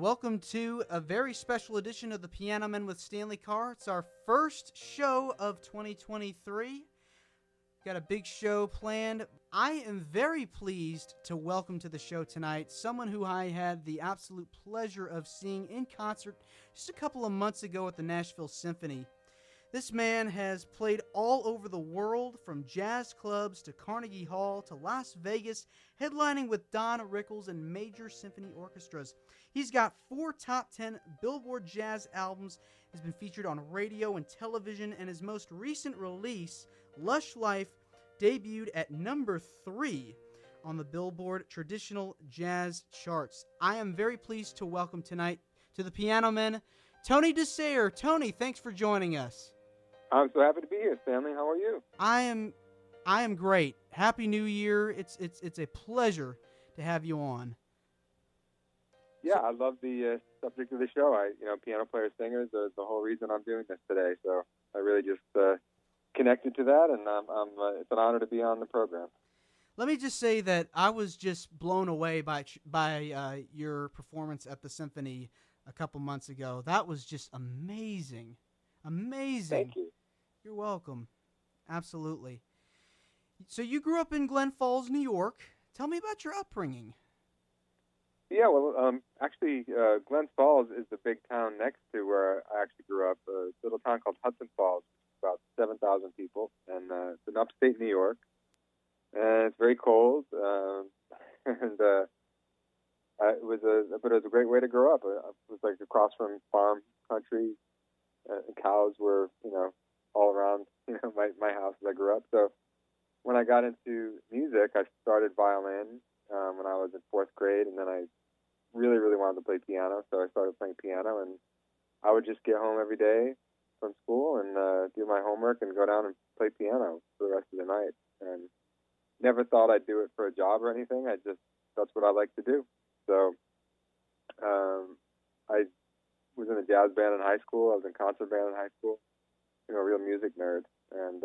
welcome to a very special edition of the Piano Men with Stanley Carr. It's our first show of 2023. Got a big show planned. I am very pleased to welcome to the show tonight someone who I had the absolute pleasure of seeing in concert just a couple of months ago at the Nashville Symphony. This man has played all over the world, from jazz clubs to Carnegie Hall to Las Vegas, headlining with Don Rickles and major symphony orchestras. He's got 4 top 10 Billboard jazz albums, has been featured on radio and television, and his most recent release, Lush Life, debuted at number 3 on the Billboard Traditional Jazz Charts. I am very pleased to welcome tonight to the Piano Men, Tony DeSare. Tony, thanks for joining us. I'm so happy to be here, Stanley. How are you? I am great. Happy New Year. It's a pleasure to have you on. Yeah, I love the subject of the show. Piano players, singers are the whole reason I'm doing this today. So I really just connected to that, and it's an honor to be on the program. Let me just say that I was just blown away by your performance at the Symphony a couple months ago. That was just amazing. Amazing. Thank you. You're welcome. Absolutely. So you grew up in Glen Falls, New York. Tell me about your upbringing. Yeah, well, actually, Glen Falls is the big town next to where I actually grew up, a little town called Hudson Falls, about 7,000 people, and it's in upstate New York, and it's very cold, and it was a great way to grow up. It was like across from farm country. Cows were, all around, my house as I grew up. So when I got into music, I started violin when I was in 4th grade, and then I really, really wanted to play piano, so I started playing piano, and I would just get home every day from school and do my homework and go down and play piano for the rest of the night. And never thought I'd do it for a job or anything. That's what I like to do. So I was in a jazz band in high school. I was in concert band in high school. A real music nerd. And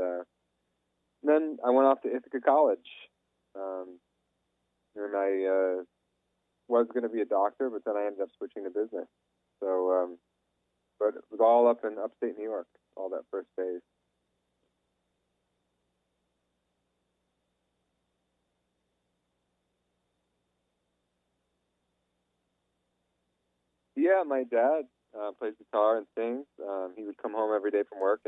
then I went off to Ithaca College. And I was going to be a doctor, but then I ended up switching to business. So, but it was all up in upstate New York, all that first phase. Yeah, my dad plays guitar and sings. He would come home every day from work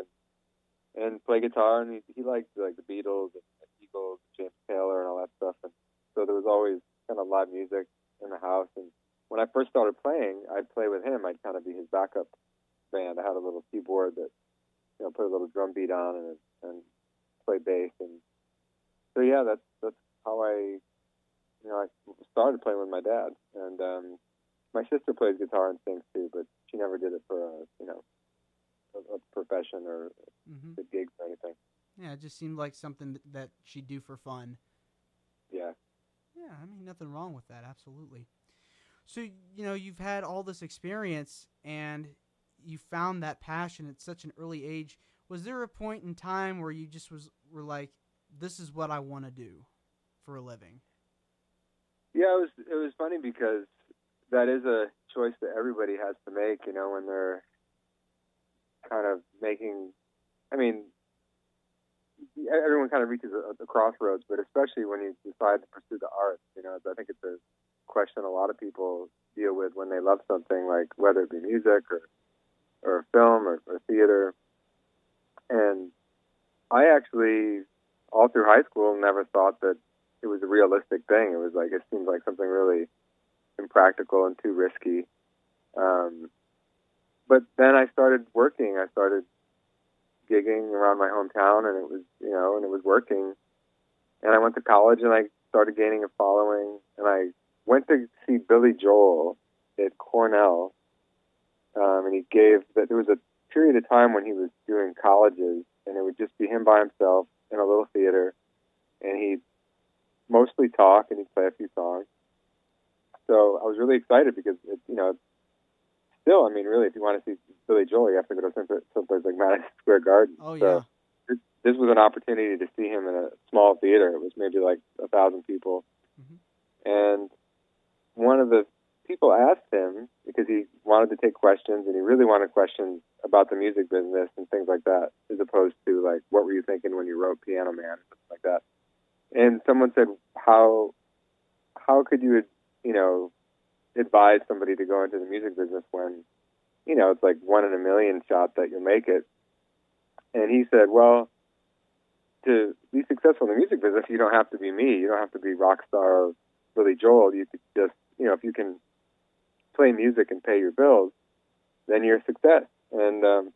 and play guitar, and he liked like the Beatles and Eagles, James Taylor, and all that stuff. And so there was always kind of live music in the house. And when I first started playing, I'd play with him. I'd kind of be his backup band. I had a little keyboard that put a little drum beat on and play bass. And so yeah, that's how I started playing with my dad. And my sister plays guitar and sings too, but she never did it for a profession or a gig or anything. Yeah, it just seemed like something that she'd do for fun. Yeah. Yeah, I mean, nothing wrong with that, absolutely. So, you've had all this experience, and you found that passion at such an early age. Was there a point in time where you just were like, this is what I want to do for a living? Yeah, it was funny because that is a choice that everybody has to make, when they're kind of making, everyone kind of reaches a crossroads, but especially when you decide to pursue the arts, I think it's a question a lot of people deal with when they love something, like whether it be music or film or theater. And I actually, all through high school, never thought that it was a realistic thing. It was like, it seemed like something really impractical and too risky. But then I started working. I started gigging around my hometown, and it was working. And I went to college, and I started gaining a following. And I went to see Billy Joel at Cornell, and he gave that. There was a period of time when he was doing colleges, and it would just be him by himself in a little theater, and he'd mostly talk, and he'd play a few songs. So I was really excited because, still, really, if you want to see Billy Joel, you have to go to someplace like Madison Square Garden. Oh, yeah. So this was an opportunity to see him in a small theater. It was maybe like 1,000 people. Mm-hmm. And one of the people asked him, because he wanted to take questions, and he really wanted questions about the music business and things like that, as opposed to like, what were you thinking when you wrote Piano Man, something like that. And someone said, how could you, advise somebody to go into the music business when, it's like 1 in a million shot that you'll make it. And he said, well, to be successful in the music business, you don't have to be me. You don't have to be rock star Billy Joel. You could just, if you can play music and pay your bills, then you're a success. And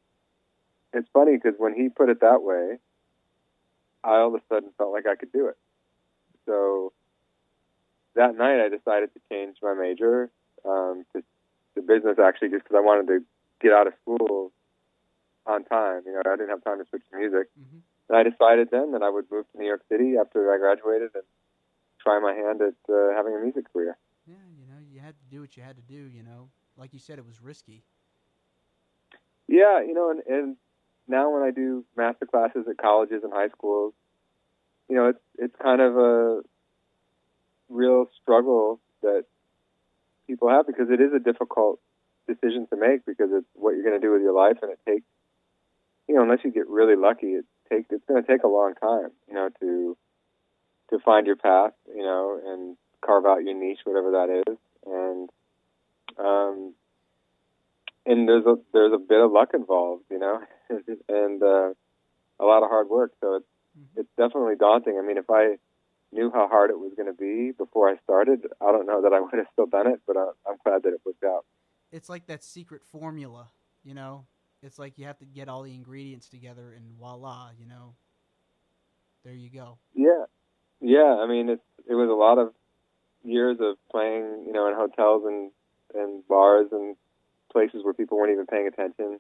it's funny because when he put it that way, I all of a sudden felt like I could do it. So that night I decided to change my major to business, actually, just because I wanted to get out of school on time. I didn't have time to switch to music. Mm-hmm. And I decided then that I would move to New York City after I graduated and try my hand at having a music career. Yeah, you had to do what you had to do, Like you said, it was risky. Yeah, and now when I do master classes at colleges and high schools, it's kind of a real struggle that people have, because it is a difficult decision to make, because it's what you're going to do with your life, and it takes, unless you get really lucky, it's going to take a long time, to find your path, and carve out your niche, whatever that is, and there's a bit of luck involved, and a lot of hard work. So it's definitely daunting. I mean, if I knew how hard it was going to be before I started, I don't know that I would have still done it, but I'm glad that it worked out. It's like that secret formula, It's like you have to get all the ingredients together, and voila, there you go. Yeah. I mean, it was a lot of years of playing, in hotels and bars and places where people weren't even paying attention,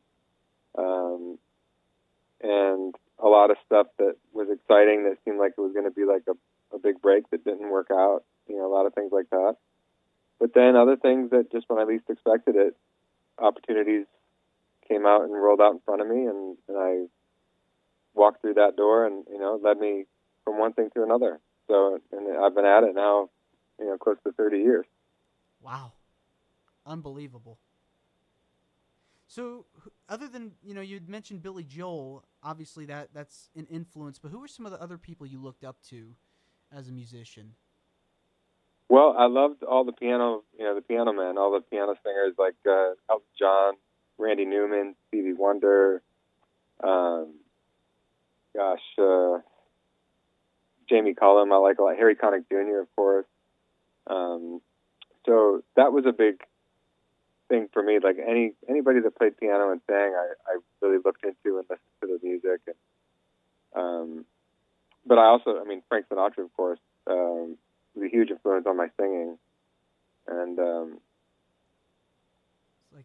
and a lot of stuff that was exciting that seemed like it was going to be like a big break that didn't work out. A lot of things like that. But then other things that just when I least expected it, opportunities came out and rolled out in front of me, and I walked through that door, and it led me from one thing to another. So, and I've been at it now, close to 30 years. Wow, unbelievable. So, other than you'd mentioned Billy Joel, obviously that's an influence. But who are some of the other people you looked up to as a musician? Well, I loved all the piano, the piano men, all the piano singers like Elton John, Randy Newman, Stevie Wonder, Jamie Cullum, I like a lot. Harry Connick Jr., of course. So that was a big thing for me. Like anybody that played piano and sang, I really looked into and listened to their music. And but I also, Frank Sinatra, of course, was a huge influence on my singing. And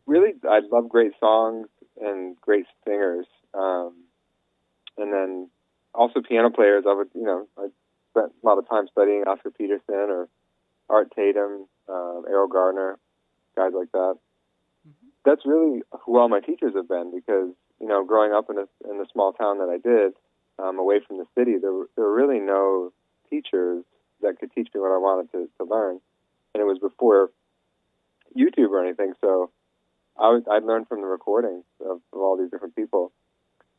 really, I love great songs and great singers. And then also piano players. I spent a lot of time studying Oscar Peterson or Art Tatum, Errol Garner, guys like that. Mm-hmm. That's really who all my teachers have been, because growing up in the small town that I did, away from the city, there were really no teachers that could teach me what I wanted to learn, and it was before YouTube or anything. So I'd learn from the recordings of all these different people,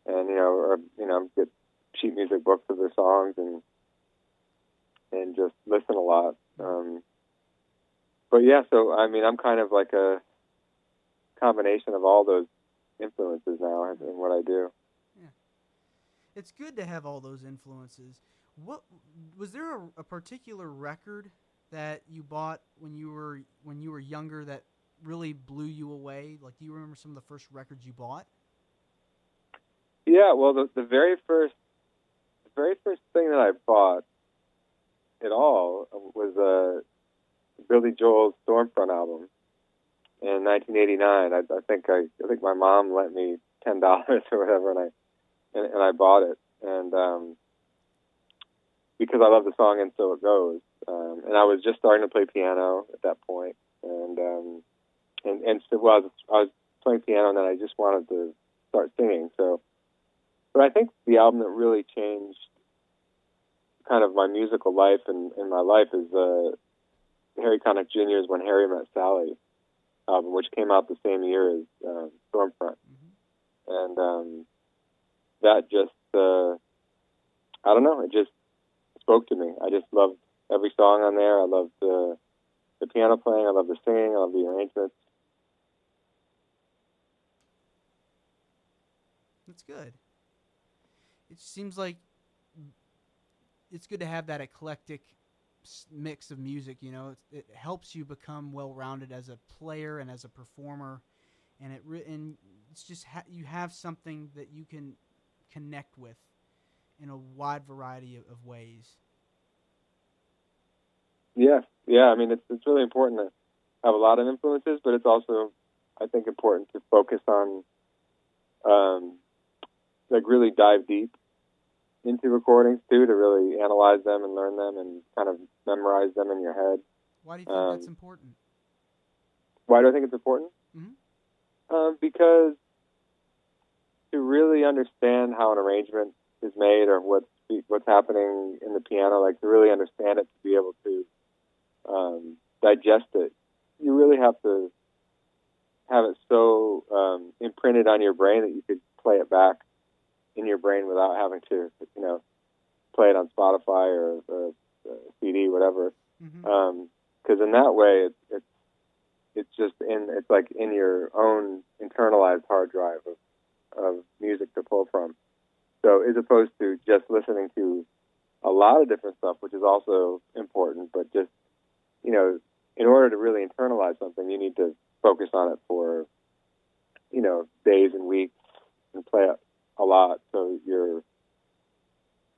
and get sheet music books of their songs and just listen a lot. But yeah, so I'm kind of like a combination of all those influences now in what I do. Yeah, it's good to have all those influences. What was there a particular record that you bought when you were younger that really blew you away? Like, do you remember some of the first records you bought? Yeah, well, the very first thing that I bought at all was Billy Joel's Stormfront album in 1989. I think my mom lent me $10 or whatever, and I bought it, and because I love the song "And So It Goes," and I was just starting to play piano at that point, and so I was playing piano, and then I just wanted to start singing. So, but I think the album that really changed kind of my musical life and my life is Harry Connick Jr.'s When Harry Met Sally album, which came out the same year as Stormfront. And that just, I don't know, it just spoke to me. I just loved every song on there. I loved the piano playing. I loved the singing. I loved the arrangements. That's good. It seems like it's good to have that eclectic mix of music. You know, it helps you become well-rounded as a player and as a performer, and and it's just you have something that you can connect with in a wide variety of ways. Yeah. I mean, it's really important to have a lot of influences, but it's also, I think, important to focus on, like, really dive deep into recordings too, to really analyze them and learn them and kind of memorize them in your head. Why do you think that's important? Why do I think it's important? Because to really understand how an arrangement is made or what's happening in the piano, like to really understand it, to be able to digest it, you really have to have it so imprinted on your brain that you could play it back in your brain without having to, play it on Spotify or CD, whatever. Because in that way, it's like in your own internalized hard drive of music to pull from. So as opposed to just listening to a lot of different stuff, which is also important, but just, in order to really internalize something, you need to focus on it for, days and weeks and play it a lot, so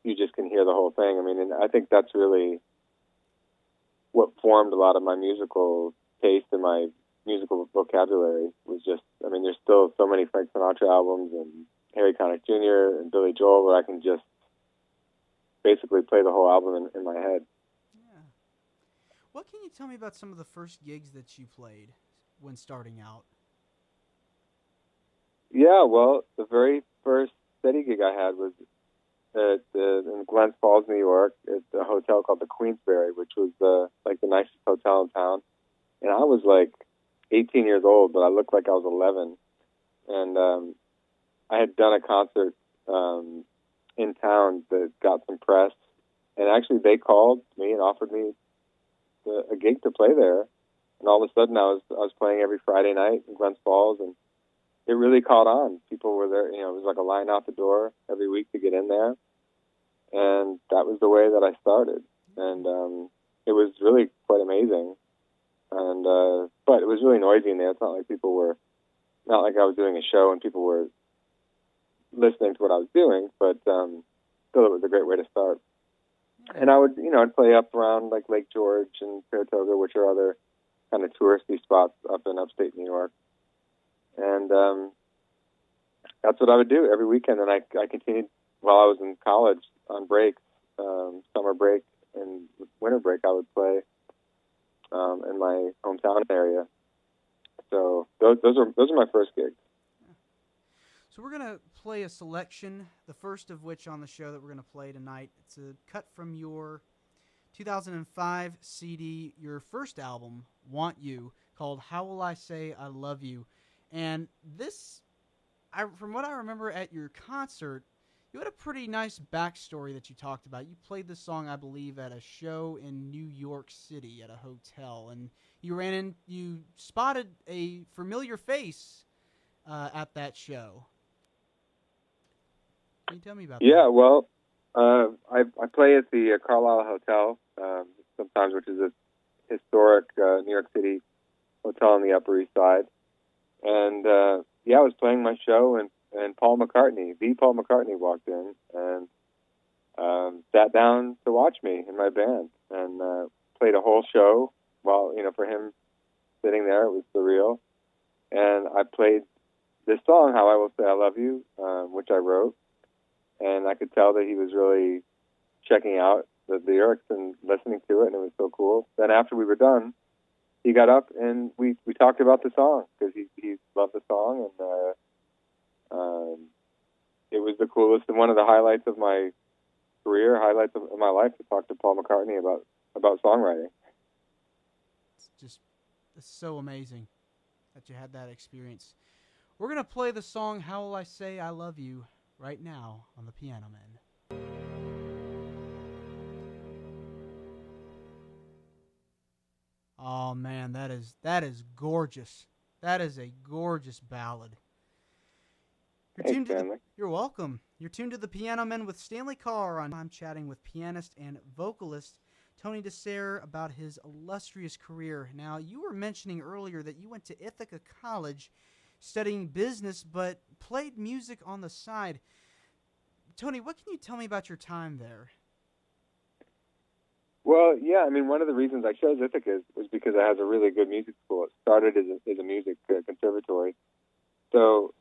you just can hear the whole thing. I mean, and I think that's really what formed a lot of my musical taste and my musical vocabulary. Was just, I mean, there's still so many Frank Sinatra albums and Harry Connick Jr. and Billy Joel where I can just basically play the whole album in my head. Yeah. What can you tell me about some of the first gigs that you played when starting out? Yeah, well, the very first steady gig I had was in Glens Falls, New York, at a hotel called the Queensberry, which was the nicest hotel in town. And I was like 18 years old, but I looked like I was 11. And I had done a concert in town that got some press, and actually they called me and offered me a gig to play there. And all of a sudden, I was playing every Friday night in Glens Falls, and it really caught on. People were there. It was like a line out the door every week to get in there. And that was the way that I started. And it was really quite amazing. And but it was really noisy in there. It's not like not like I was doing a show and people were listening to what I was doing, but still it was a great way to start. And I would, I'd play up around like Lake George and Saratoga, which are other kind of touristy spots up in upstate New York. And that's what I would do every weekend. And I continued while I was in college on breaks, summer break and winter break. I would play in my hometown area. So those are my first gigs. So we're gonna play a selection, the first of which on the show that we're gonna play tonight. It's a cut from your 2005 CD, your first album, Want You, called How Will I Say I Love You. And this, from what I remember at your concert, you had a pretty nice backstory that you talked about. You played this song, I believe, at a show in New York City at a hotel, and you spotted a familiar face at that show. Can you tell me about that? Yeah, well, I play at the Carlisle Hotel sometimes, which is a historic New York City hotel on the Upper East Side. And I was playing my show, and Paul McCartney, the Paul McCartney, walked in and sat down to watch me and my band, and played a whole show while, for him sitting there. It was surreal. And I played this song, How I Will Say I Love You, which I wrote. And I could tell that he was really checking out the lyrics and listening to it, and it was so cool. Then after we were done, he got up and we talked about the song because he loved the song, and it was the coolest and one of the highlights of my career, highlights of my life, to talk to Paul McCartney about songwriting. just it's so amazing that you had that experience. We're going to play the song How Will I Say I Love You right now on the Piano Man. Oh man, that is gorgeous. That is a gorgeous ballad. Thanks, Stanley. You're welcome. You're tuned to the Piano Men with Stanley Carr. I'm chatting with pianist and vocalist Tony DeSare about his illustrious career. Now, you were mentioning earlier that you went to Ithaca College studying business, but played music on the side. Tony, what can you tell me about your time there? Well, yeah, I mean, one of the reasons I chose Ithaca was because it has a really good music school. It started as a music conservatory. So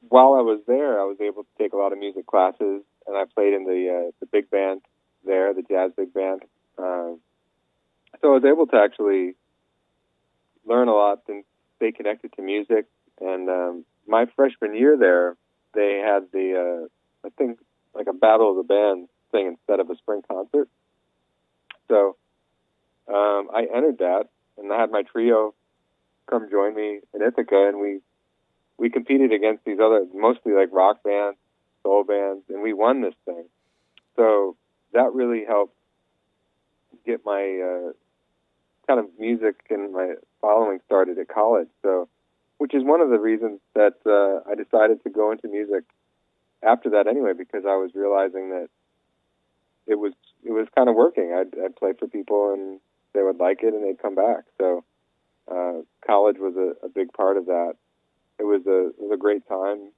while I was there, I was able to take a lot of music classes, and I played in the big band there, the jazz big band. So I was able to actually learn a lot and stay connected to music. And my freshman year there, they had I think, like a battle of the bands thing instead of a spring concert. So I entered that, and I had my trio come join me in Ithaca, and we competed against these other, mostly like rock bands, soul bands, and we won this thing. So that really helped get my kind of music and my following started at college. So, which is one of the reasons that I decided to go into music after that anyway, because I was realizing that it was kind of working. I'd play for people and they would like it and they'd come back. So college was a big part of that. It was a great time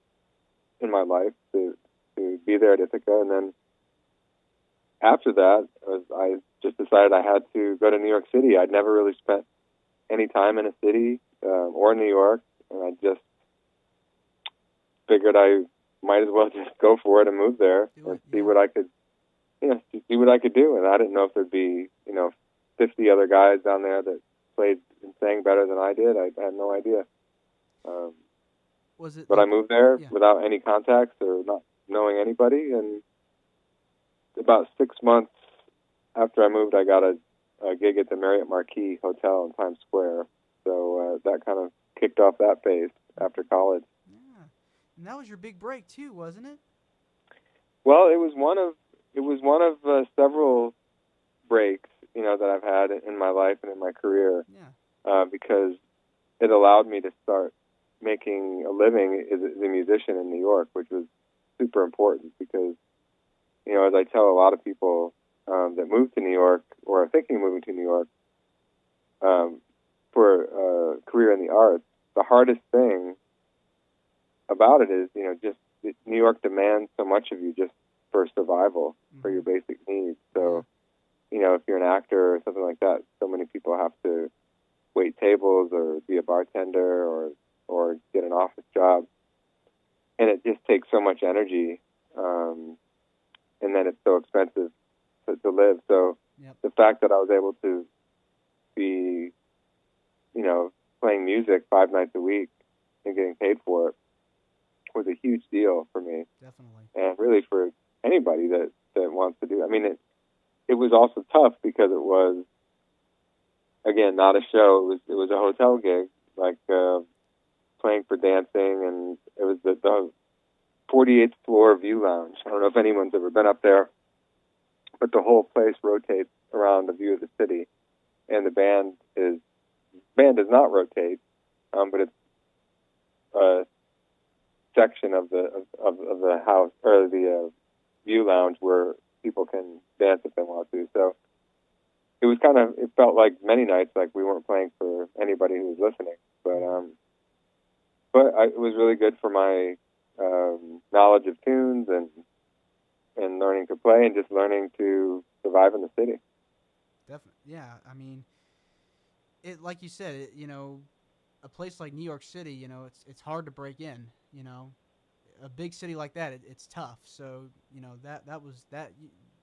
in my life to be there at Ithaca. And then after that, I just decided I had to go to New York City. I'd never really spent any time in a city or New York, and I just figured I might as well just go for it and move there and see what I could, see what I could do. And I didn't know if there'd be, 50 other guys down there that played and sang better than I did. I had no idea. But I moved there without any contacts or not knowing anybody, and about 6 months after I moved, I got a gig at the Marriott Marquis Hotel in Times Square. So that kind of kicked off that phase after college. Yeah, and that was your big break too, wasn't it? Well, it was one of several breaks, that I've had in my life and in my career. Yeah. Because it allowed me to start making a living as a musician in New York, which was super important because, as I tell a lot of people that move to New York or are thinking of moving to New York for a career in the arts, the hardest thing about it is, just New York demands so much of you just for survival, for your basic needs. So, if you're an actor or something like that, so many people have to wait tables or be a bartender or get an office job. And it just takes so much energy. And then it's so expensive to live. So the fact that I was able to be, playing music 5 nights a week and getting paid for it was a huge deal for me. Definitely. And really for anybody that wants to do it. I mean, it was also tough because it was, again, not a show. It was a hotel gig, like playing for dancing, and it was the 48th floor view lounge. I don't know if anyone's ever been up there, but the whole place rotates around the view of the city, and the band does not rotate, but it's a section of the house or the view lounge where people can dance if they want to. So it felt like many nights like we weren't playing for anybody who was listening, but it was really good for my knowledge of tunes and learning to play and just learning to survive in the city. Definitely, yeah. I mean, it like you said, a place like New York City, it's hard to break in. A big city like that, it's tough. So that was that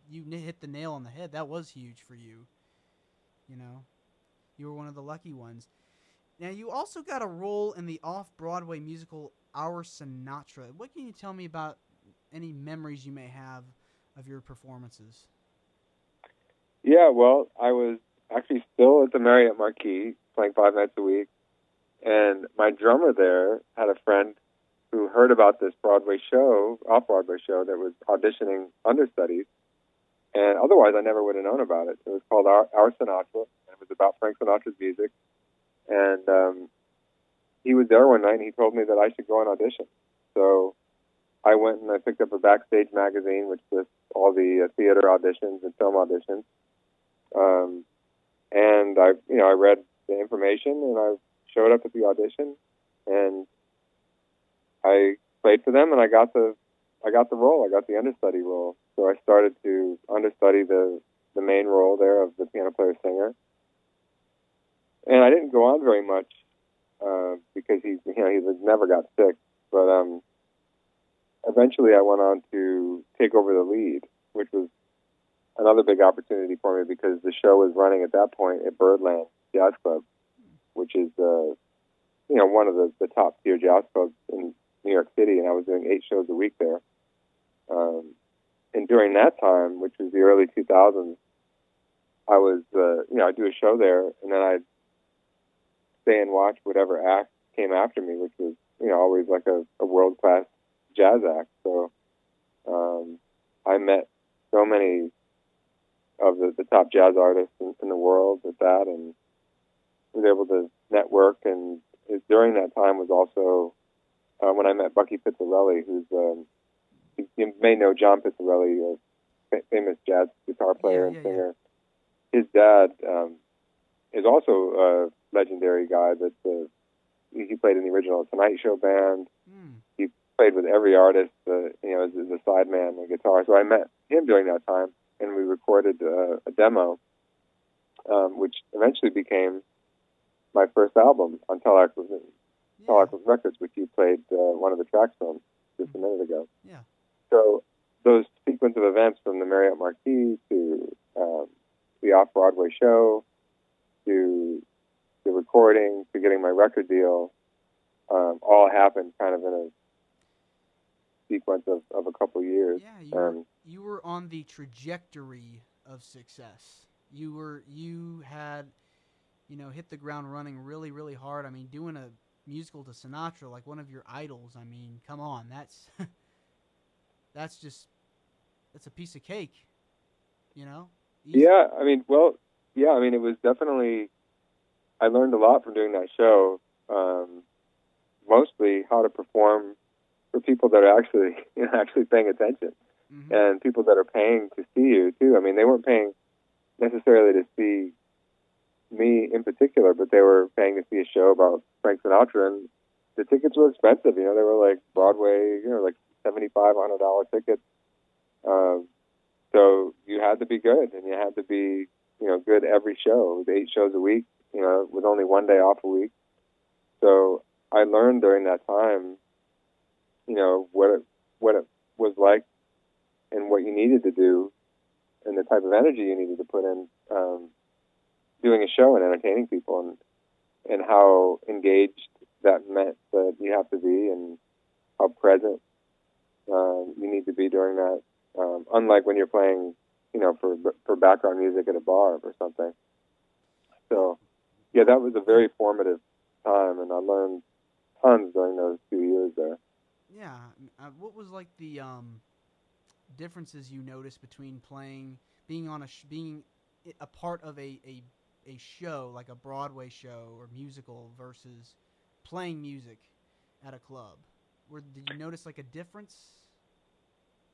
you hit the nail on the head. That was huge for you. You were one of the lucky ones. Now, you also got a role in the off-Broadway musical Our Sinatra. What can you tell me about any memories you may have of your performances? Yeah, well, I was actually still at the Marriott Marquis, playing 5 nights a week. And my drummer there had a friend who heard about this off-Broadway show that was auditioning understudies. And otherwise, I never would have known about it. It was called Our Sinatra, and it was about Frank Sinatra's music. And he was there one night, and he told me that I should go and audition. So I went and I picked up a Backstage magazine, which lists all the theater auditions and film auditions. And I read the information, and I showed up at the audition, and I played for them, and I got the role. I got the understudy role. So I started to understudy the main role there of the piano player singer. And I didn't go on very much because he never got sick. But eventually, I went on to take over the lead, which was another big opportunity for me because the show was running at that point at Birdland Jazz Club, which is one of the top tier jazz clubs in New York City, and I was doing 8 shows a week there. And during that time, which was the early 2000s, I was I'd do a show there, and then I'd stay and watch whatever act came after me, which was always like a world class jazz act. So I met so many of the top jazz artists in the world with that, and was able to network. And during that time was also when I met Bucky Pizzarelli, who's you may know John Pizzarelli, a famous jazz guitar player and singer. Yeah. His dad is also a legendary guy. That he played in the original Tonight Show band. He played with every artist, as a sideman on guitar. So I met him during that time, and we recorded a demo, which eventually became my first album on Telex Records, which you played one of the tracks from just a minute ago. Yeah. So those sequence of events from the Marriott Marquis to the off-Broadway show to the recording to getting my record deal all happened kind of in a sequence of a couple years. Yeah, you were on the trajectory of success. You had hit the ground running really, really hard. I mean, doing a musical to Sinatra, like one of your idols. I mean, come on, that's a piece of cake, Easy. Yeah, it was definitely. I learned a lot from doing that show. Mostly how to perform for people that are actually paying attention, and people that are paying to see you too. I mean, they weren't paying necessarily to see me in particular, but they were paying to see a show about Frank Sinatra, and the tickets were expensive. They were like Broadway, like $7,500 tickets. So you had to be good, and you had to be, good every show. It was 8 shows a week, with only 1 day off a week. So I learned during that time, what it was like, and what you needed to do, and the type of energy you needed to put in doing a show and entertaining people, and how engaged that meant that you have to be, and how present you need to be during that. Unlike when you're playing, for background music at a bar or something. So, yeah, that was a very formative time, and I learned tons during those 2 years there. Yeah. What was like the differences you noticed between being a part of a show, like a Broadway show or musical, versus playing music at a club? Did you notice like a difference?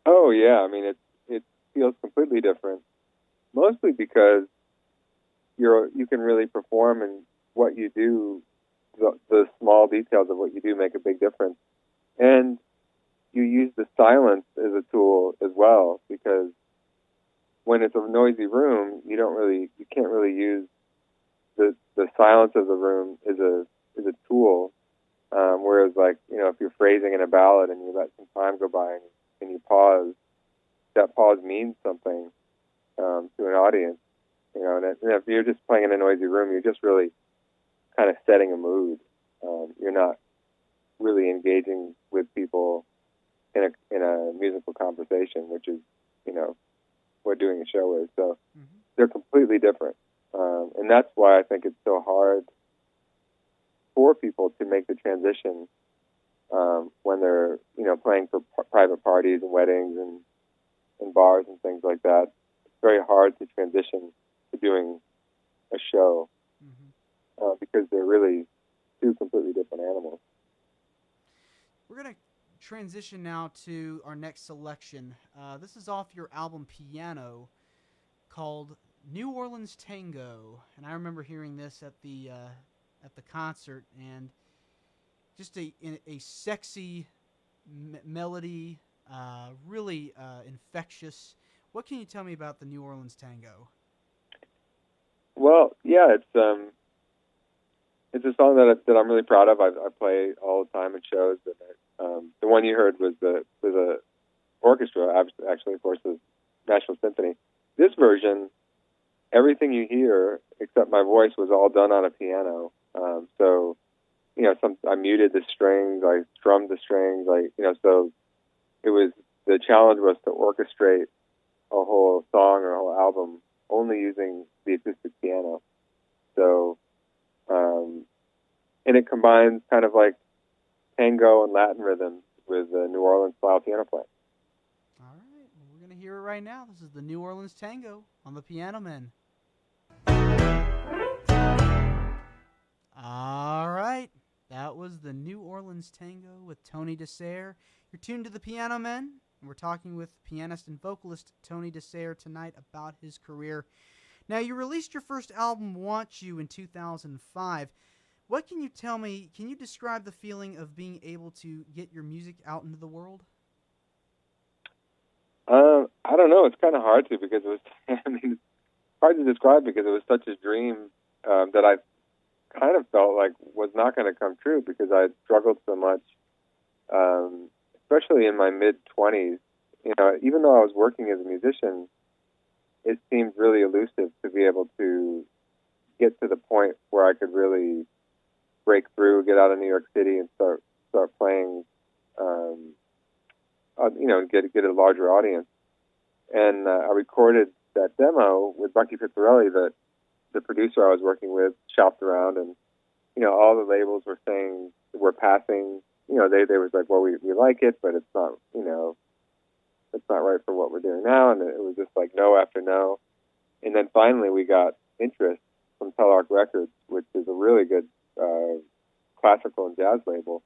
Oh yeah, I mean it feels completely different. Mostly because you can really perform, and what you do, the small details of what you do make a big difference. And you use the silence as a tool as well, because when it's a noisy room, you can't really use the silence of the room as a tool. Whereas, like, if you're phrasing in a ballad and you let some time go by and you pause, that pause means something to an audience. And if you're just playing in a noisy room, you're just really kind of setting a mood. You're not really engaging with people in a musical conversation, which is, what doing a show is. So they're completely different. And that's why I think it's so hard for people to make the transition when they're, playing for private parties and weddings and bars and things like that. It's very hard to transition to doing a show because they're really two completely different animals. We're going to transition now to our next selection. This is off your album Piano, called New Orleans Tango. And I remember hearing this at the concert, and just a sexy melody, really infectious. What can you tell me about the New Orleans Tango? Well, yeah, it's a song that I'm really proud of. I play all the time at shows. And the one you heard was the orchestra, actually, of course, the National Symphony. This version, everything you hear except my voice was all done on a piano. So, I muted the strings, I strummed the strings, so it was, the challenge was to orchestrate a whole song or a whole album only using the acoustic piano. So, and it combines kind of like tango and Latin rhythms with New Orleans style piano playing. All right, well, we're going to hear it right now. This is the New Orleans Tango on the Piano Men. All right, that was the New Orleans Tango with Tony DeSare. You're tuned to the Piano Men, and we're talking with pianist and vocalist Tony DeSare tonight about his career. Now, you released your first album, Want You, in 2005. What can you tell me? Can you describe the feeling of being able to get your music out into the world? I don't know. It's kind of hard to, because it was, it's hard to describe because it was such a dream that I kind of felt like was not going to come true, because I had struggled so much, especially in my mid-20s. Even though I was working as a musician, it seemed really elusive to be able to get to the point where I could really break through, get out of New York City, and start playing, get a larger audience. And I recorded that demo with Bucky Pizzarelli, that the producer I was working with, shopped around, and all the labels were saying we're passing. They was like, well, we like it, but it's not, it's not right for what we're doing now. And it was just like no after no. And then finally we got interest from Telarc Records, which is a really good classical and jazz label.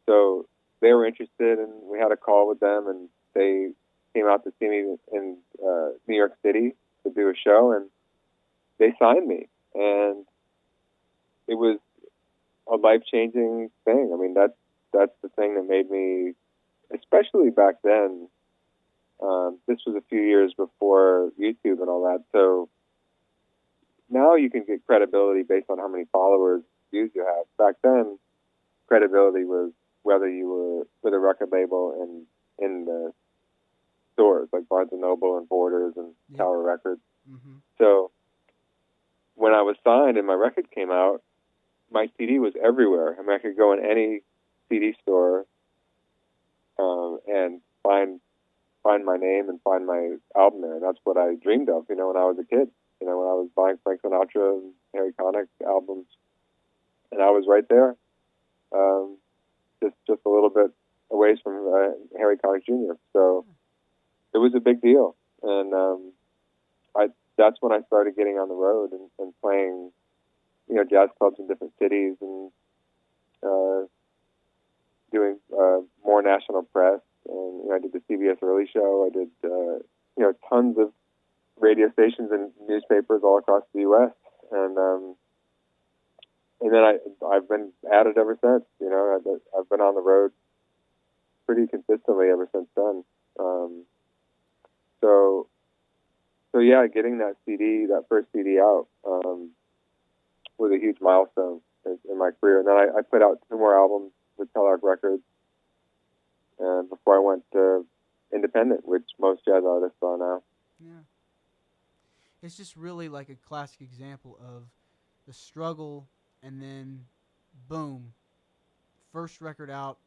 So they were interested, and we had a call with them, and they came out to see me in New York City to do a show, and they signed me. And it was a life-changing thing. I mean, that's the thing that made me, especially back then. This was a few years before YouTube and all that. So now you can get credibility based on how many followers, views you have. Back then, credibility was whether you were with a record label and in the stores like Barnes and Noble and Borders and Tower Records. Mm-hmm. So when I was signed and my record came out, my CD was everywhere. I mean, I could go in any CD store and find my name and find my album there. And that's what I dreamed of, when I was a kid. When I was buying Frank Sinatra and Harry Connick albums, and I was right there, just a little bit away from Harry Connick Jr. So it was a big deal, and that's when I started getting on the road and playing, jazz clubs in different cities, and doing more national press. And I did the CBS Early Show. I did tons of radio stations and newspapers all across the U.S. And then I've been at it ever since. I've been on the road pretty consistently ever since then. So yeah, getting that first CD out, was a huge milestone in my career. And then I put out 2 more albums with Telarc Records, and before I went independent, which most jazz artists are now. Yeah. It's just really like a classic example of the struggle, and then boom, first record out,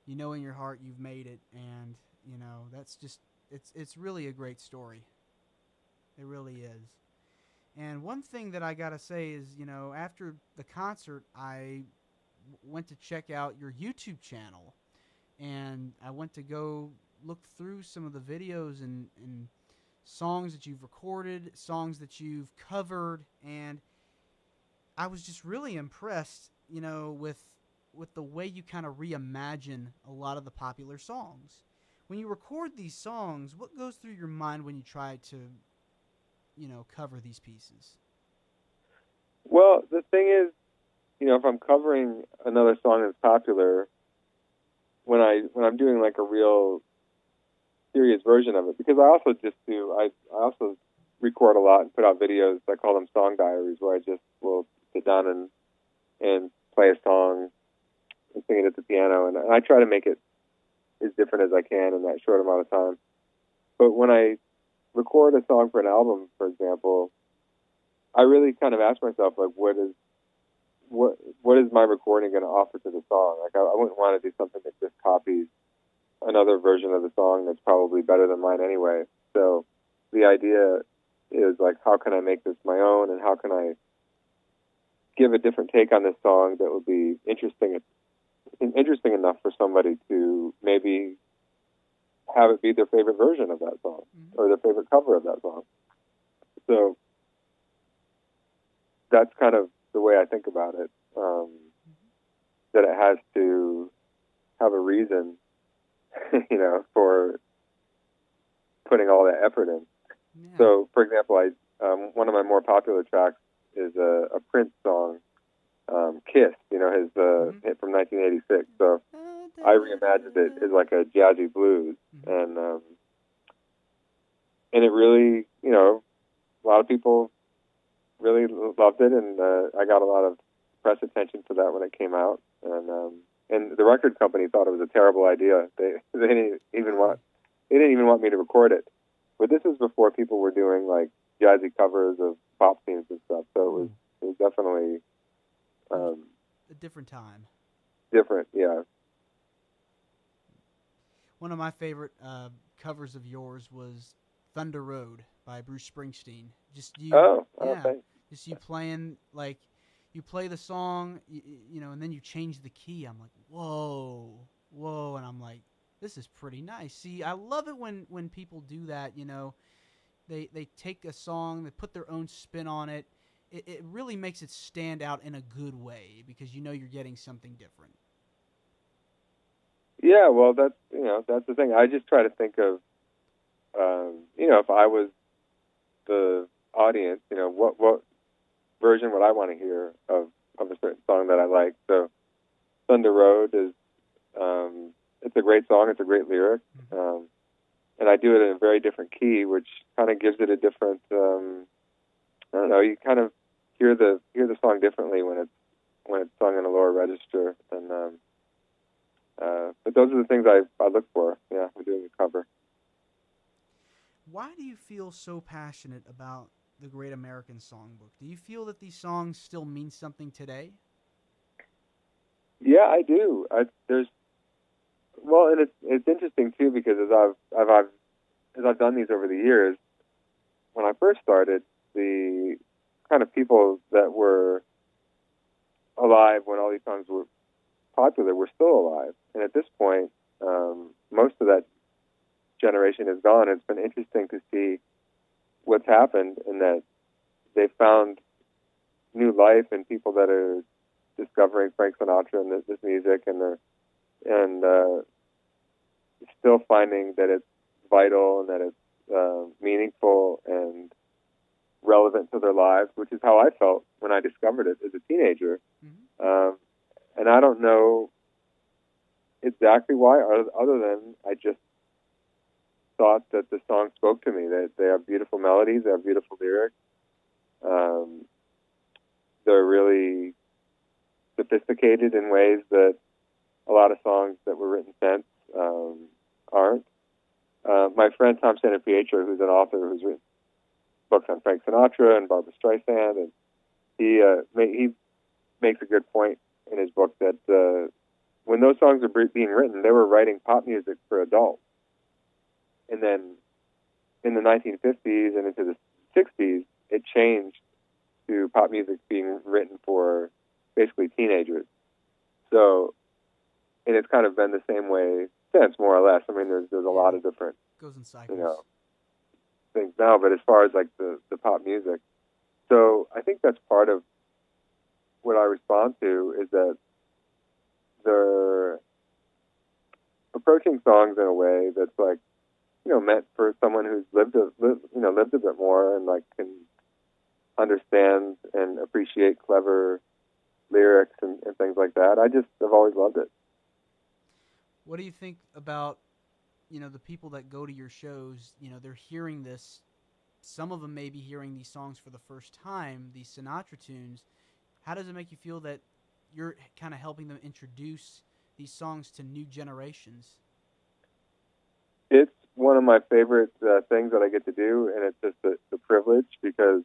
in your heart you've made it, and that's just, it's really a great story. It really is. And one thing that I gotta say is, after the concert, I went to check out your YouTube channel, and I went to go look through some of the videos and songs that you've recorded, songs that you've covered, and I was just really impressed, with the way you kind of reimagine a lot of the popular songs. When you record these songs, what goes through your mind when you try to, cover these pieces? Well, the thing is, if I'm covering another song that's popular, when I'm doing like a real serious version of it, because I also record a lot and put out videos. I call them Song Diaries, where I just will sit down and play a song and sing it at the piano, and I try to make it as different as I can in that short amount of time. But when I record a song for an album, for example, I really kind of ask myself, like, what is my recording going to offer to the song? Like, I wouldn't want to do something that just copies another version of the song that's probably better than mine anyway. So the idea is, like, how can I make this my own, and how can I give a different take on this song that would be interesting enough for somebody to maybe have it be their favorite version of that song, or their favorite cover of that song. So that's kind of the way I think about it, that it has to have a reason, for putting all that effort in. Yeah. So, for example, one of my more popular tracks is a Prince song, Kiss, his hit from 1986. So I reimagined it as like a jazzy blues, and it really, a lot of people really loved it, and I got a lot of press attention for that when it came out, and the record company thought it was a terrible idea. They didn't even want me to record it. But this is before people were doing like jazzy covers of pop themes and stuff, so it was definitely a different time. Different, yeah. One of my favorite covers of yours was Thunder Road by Bruce Springsteen. Just you, thanks. just you playing, like, you play the song, and then you change the key. I'm like, whoa, and I'm like, this is pretty nice. See, I love it when people do that. They take a song, they put their own spin on it. It really makes it stand out in a good way, because you're getting something different. Yeah, well, that's the thing. I just try to think of, if I was the audience, what version would I want to hear of a certain song that I like. So Thunder Road is, it's a great song. It's a great lyric. And I do it in a very different key, which kind of gives it a different, I don't know, you kind of hear the song differently when it's sung in a lower register. And but those are the things I look for, when doing a cover. Why do you feel so passionate about the Great American Songbook? Do you feel that these songs still mean something today? Yeah, I do. And it's interesting too, because as I've done these over the years, when I first started, the kind of people that were alive when all these songs were popular were still alive, and at this point, most of that generation is gone. It's been interesting to see what's happened, in that they found new life in people that are discovering Frank Sinatra and this music, and still finding that it's vital and that it's meaningful and relevant to their lives, which is how I felt when I discovered it as a teenager. And I don't know exactly why, other than I just thought that the song spoke to me. That they have beautiful melodies, they have beautiful lyrics. They're really sophisticated in ways that a lot of songs that were written since aren't. My friend Tom Pietro, who's an author who's written books on Frank Sinatra and Barbra Streisand, and he makes a good point in his book that when those songs were being written, they were writing pop music for adults. And then in the 1950s and into the 60s, it changed, to pop music being written for basically teenagers. So, and it's kind of been the same way since, more or less. I mean, there's a lot of different, goes in cycles. Things now. But as far as like the pop music, so I think that's part of what I respond to is that they're approaching songs in a way that's like, meant for someone who's lived a bit more and like can understand and appreciate clever lyrics and things like that. I just have always loved it. What do you think about, the people that go to your shows? They're hearing this. Some of them may be hearing these songs for the first time, these Sinatra tunes. How does it make you feel that you're kind of helping them introduce these songs to new generations? It's one of my favorite things that I get to do, and it's just a privilege because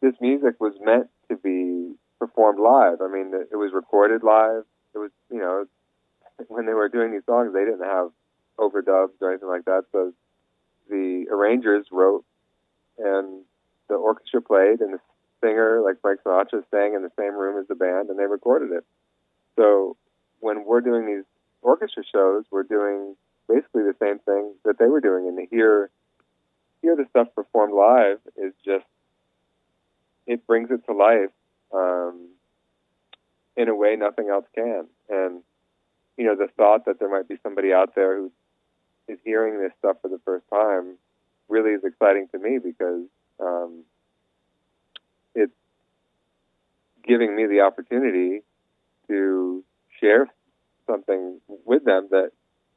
this music was meant to be performed live. I mean, it was recorded live. It was, when they were doing these songs, they didn't have overdubs or anything like that. So the arrangers wrote, and the orchestra played, and the singer, like Frank Sinatra, sang in the same room as the band, and they recorded it. So when we're doing these orchestra shows, we're doing basically the same thing that they were doing, and to hear the stuff performed live is just, it brings it to life in a way nothing else can. And the thought that there might be somebody out there who is hearing this stuff for the first time really is exciting to me because it's giving me the opportunity to share something with them that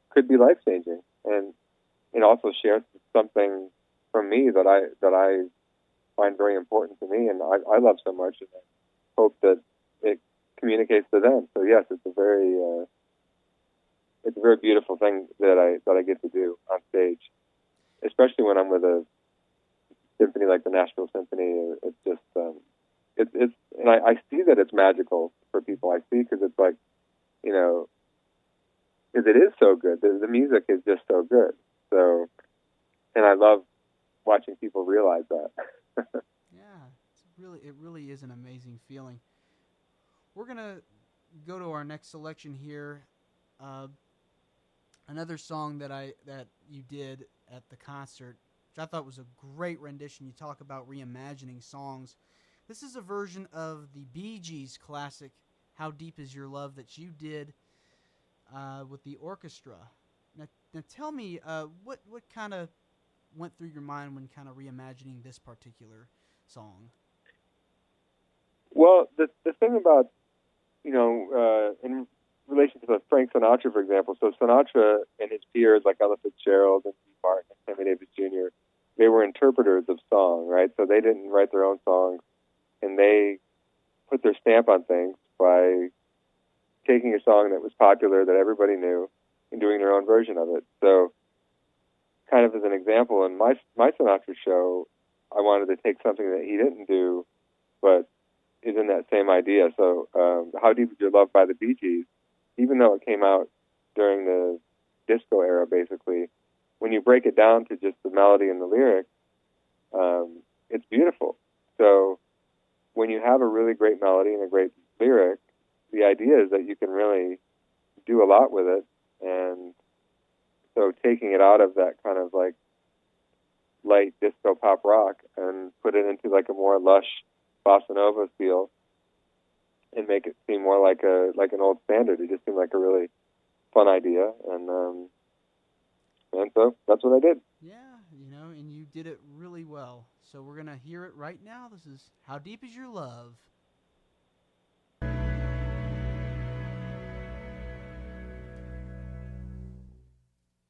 could be life-changing, and also share something from me that I find very important to me and I love so much, and I hope that it communicates to them. So yes, it's a very beautiful thing that I get to do on stage, especially when I'm with a symphony like the Nashville Symphony. It's just and I see that it's magical for people. I see, because it's like, because it is so good. The music is just so good. So, and I love watching people realize that. Yeah, it really is an amazing feeling. We're gonna go to our next selection here. Another song that you did at the concert, which I thought was a great rendition. You talk about reimagining songs. This is a version of the Bee Gees classic, "How Deep Is Your Love," that you did with the orchestra. Now tell me, what kind of went through your mind when kind of reimagining this particular song? Well, the thing about, in relation to Frank Sinatra, for example, so Sinatra and his peers like Ella Fitzgerald and Steve Martin and Sammy Davis Jr., they were interpreters of song, right? So they didn't write their own songs, and they put their stamp on things by taking a song that was popular, that everybody knew, and doing their own version of it. So kind of as an example, in my Sinatra show, I wanted to take something that he didn't do, but is in that same idea. So How Deep Is Your Love by the Bee Gees, even though it came out during the disco era, basically, when you break it down to just the melody and the lyrics, it's beautiful. So when you have a really great melody and a great lyric, the idea is that you can really do a lot with it. And so taking it out of that kind of like light disco pop rock and put it into like a more lush bossa nova feel and make it seem more like an old standard. It just seemed like a really fun idea, and so that's what I did. Yeah, and you did it really well. So we're gonna hear it right now. This is "How Deep Is Your Love."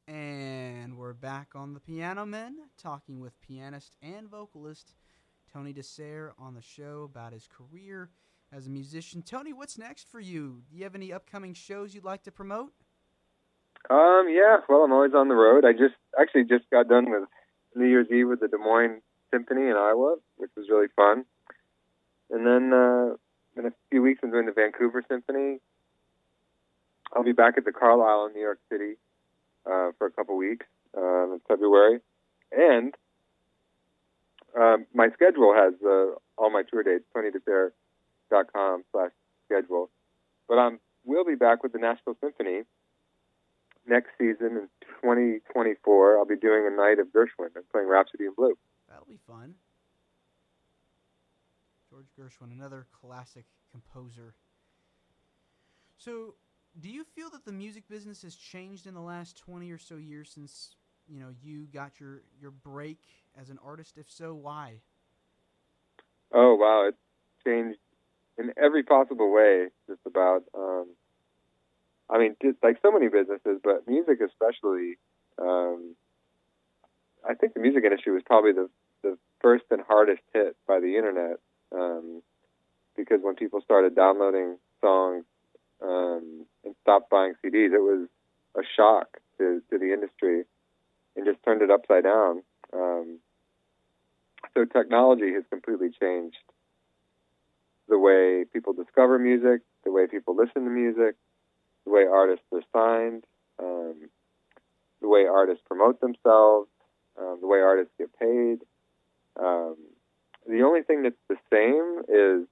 And we're back on the Piano Men, talking with pianist and vocalist Tony DeSare on the show about his career as a musician. Tony, what's next for you? Do you have any upcoming shows you'd like to promote? Yeah, well, I'm always on the road. I just got done with New Year's Eve with the Des Moines Symphony in Iowa, which was really fun. And then in a few weeks, I'm doing the Vancouver Symphony. I'll be back at the Carlisle in New York City for a couple weeks in February. And my schedule has all my tour dates, TonyDeSare.com/schedule. But we'll be back with the Nashville Symphony next season in 2024. I'll be doing a night of Gershwin and playing Rhapsody in Blue. That'll be fun. George Gershwin, another classic composer. So, do you feel that the music business has changed in the last 20 or so years since, you got your break as an artist? If so, why? Oh, wow. It's changed in every possible way, just about. Just like so many businesses, but music especially. I think the music industry was probably the first and hardest hit by the internet, because when people started downloading songs and stopped buying CDs, it was a shock to the industry and just turned it upside down. So technology has completely changed the way people discover music, the way people listen to music, the way artists are signed, the way artists promote themselves, the way artists get paid. The only thing that's the same is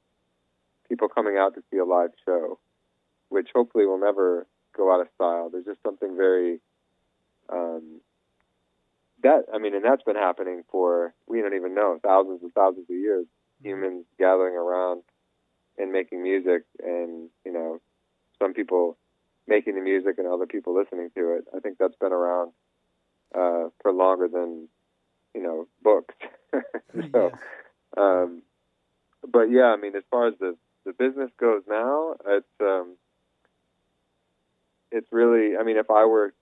people coming out to see a live show, which hopefully will never go out of style. There's just something very and that's been happening for, we don't even know, thousands and thousands of years. Humans gathering around and making music, and some people making the music and other people listening to it. I think that's been around for longer than books. So, but yeah, as far as the business goes now, it's really, if I were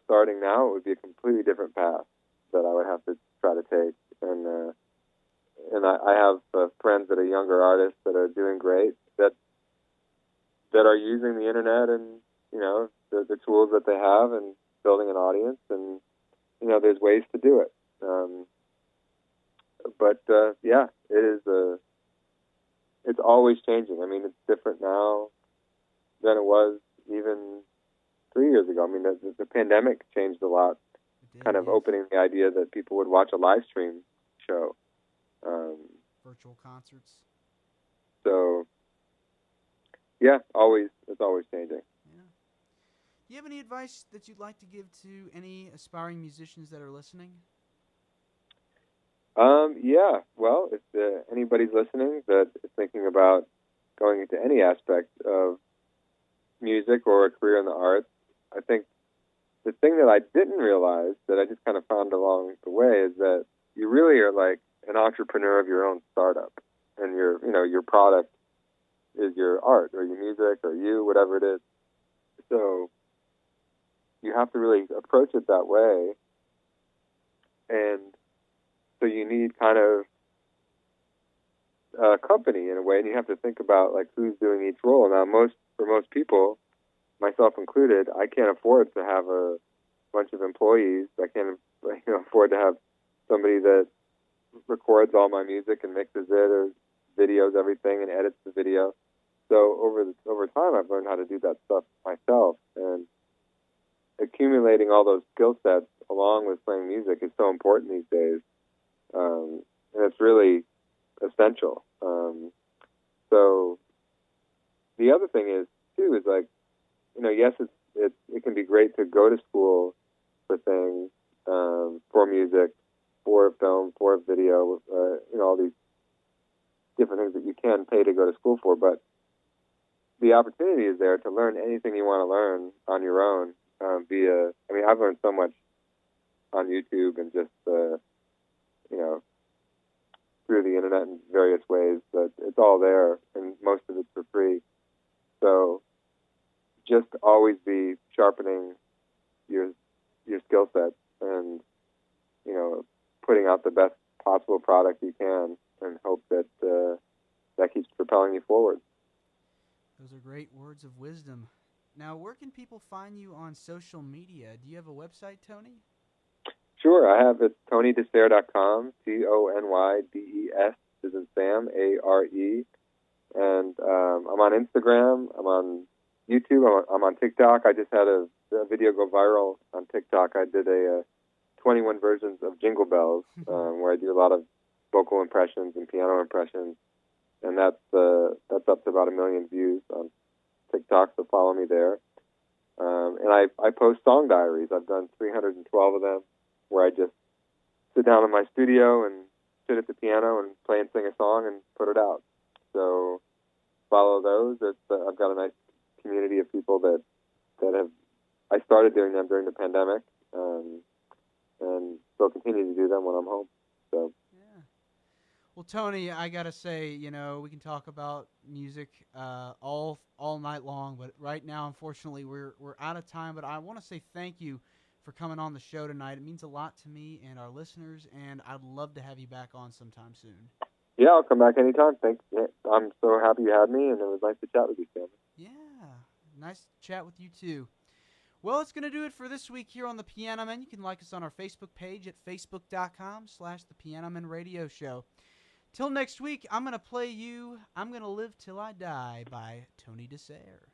starting now, it would be a completely different path that I would have to try to take. And I have friends that are younger artists that are doing great, that are using the internet and the tools that they have, and building an audience, and there's ways to do it. But yeah, it is it's always changing. It's different now than it was even 3 years ago. The pandemic changed a lot, kind of opening the idea that people would watch a live stream show. Virtual concerts. So, yeah, it's always changing. Yeah. Do you have any advice that you'd like to give to any aspiring musicians that are listening? Yeah. Well, if anybody's listening that is thinking about going into any aspect of music or a career in the arts, I think the thing that I didn't realize, that I just kind of found along the way, is that you really are like an entrepreneur of your own startup, and your product is your art or your music or whatever it is. So you have to really approach it that way, and so you need kind of a company in a way, and you have to think about like who's doing each role. Now, for most people, myself included, I can't afford to have a bunch of employees. I can't afford to have somebody that records all my music and mixes it, or videos everything and edits the video. So over time, I've learned how to do that stuff myself, and accumulating all those skill sets along with playing music is so important these days, and it's really essential. So the other thing is too is like, yes, it can be great to go to school for things, for music, for film, for video, all these different things that you can pay to go to school for, but the opportunity is there to learn anything you want to learn on your own. I've learned so much on YouTube and just, through the internet in various ways, that it's all there, and most of it's for free. So just always be sharpening your skill sets, and putting out the best possible product you can, and hope that that keeps propelling you forward. Those are great words of wisdom. Now, where can people find you on social media? Do you have a website, Tony? Sure, I have it, TonyDeSare.com, TonyDes, as in Sam, ARE. And I'm on Instagram, I'm on YouTube, I'm on TikTok. I just had a video go viral on TikTok. I did 21 versions of Jingle Bells, where I do a lot of vocal impressions and piano impressions, and that's up to about 1 million views on TikTok, so follow me there. And I post Song Diaries. I've done 312 of them, where I just sit down in my studio and sit at the piano and play and sing a song and put it out. So follow those. I've got a nice community of people that have. I started doing them during the pandemic, and still continue to do them when I'm home. So. Yeah. Well, Tony, I gotta say, we can talk about music all night long, but right now, unfortunately, we're out of time. But I want to say thank you for coming on the show tonight. It means a lot to me and our listeners, and I'd love to have you back on sometime soon. Yeah, I'll come back anytime. Thanks. I'm so happy you had me, and it was nice to chat with you, Sam. Yeah, nice to chat with you too. Well, it's going to do it for this week here on The Piano Man. You can like us on our Facebook page at facebook.com/The Piano Man Radio Show. Till next week, I'm going to play you I'm Going to Live Till I Die by Tony DeSare.